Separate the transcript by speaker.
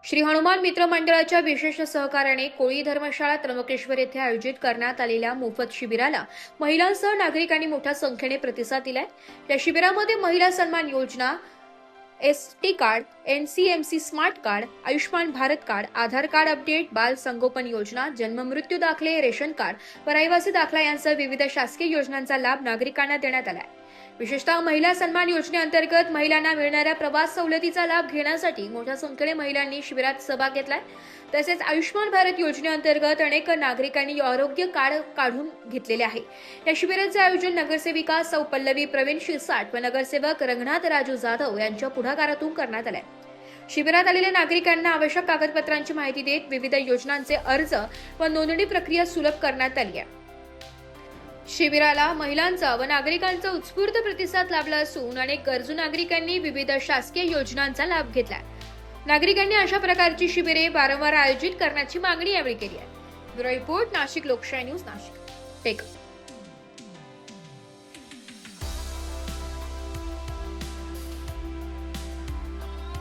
Speaker 1: श्री हनुमान मित्र मंडळाच्या विशेष सहकार्याने कोळी धर्मशाळा त्र्यंबकेश्वर येथे आयोजित करण्यात आलेल्या मोफत शिबिराला महिलांसह नागरिकांनी मोठ्या संख्येने प्रतिसाद दिलाय। या शिबिरामध्ये महिला सन्मान योजना, ST card, NCMC smart card, Ayushman Bharat card, Aadhaar card update, बाल संगोपन योजना, जन्म मृत्यू दाखले, रेशन कार्ड व रहिवासी दाखला यांसह विविध शासकीय योजनांचा लाभ नागरिकांना देण्यात आलाय। विशेषतः महिला सन्मान योजनेअंतर्गत महिलांना मिळणाऱ्या प्रवास सवलतीचा लाभ घेण्यासाठी मोठ्या संख्येने महिलांनी शिबिरात सहभाग घेतलाय। तसेच आयुष्मान भारत योजनेअंतर्गत अनेक नागरिकांनी आरोग्य कार्ड काढून घेतलेले आहे। या शिबिराचे आयोजन नगरसेविका सौ पल्लवी प्रवीण शिरसाट व नगरसेवक रंगनाथ राजू जाधव यांच्या पुढाकारातून करण्यात आले। शिबिरात आलेल्या नागरिकांना आवश्यक कागदपत्रांची माहिती देत विविध योजनांचे अर्ज व नोंदणी प्रक्रिया सुलभ करण्यात आली आहे। शिबिराला महिलांचा व नागरिकांचा उत्स्फूर्त प्रतिसाद लाभला असून अनेक गरजू नागरिकांनी विविध शासकीय योजनांचा लाभ घेतला। नागरिकांनी अशा प्रकारची शिबिरे वारंवार आयोजित करण्याची मागणी यावेळी केली आहे। ब्युरो रिपोर्ट, नाशिक लोकशाही न्यूज, नाशिक। टेक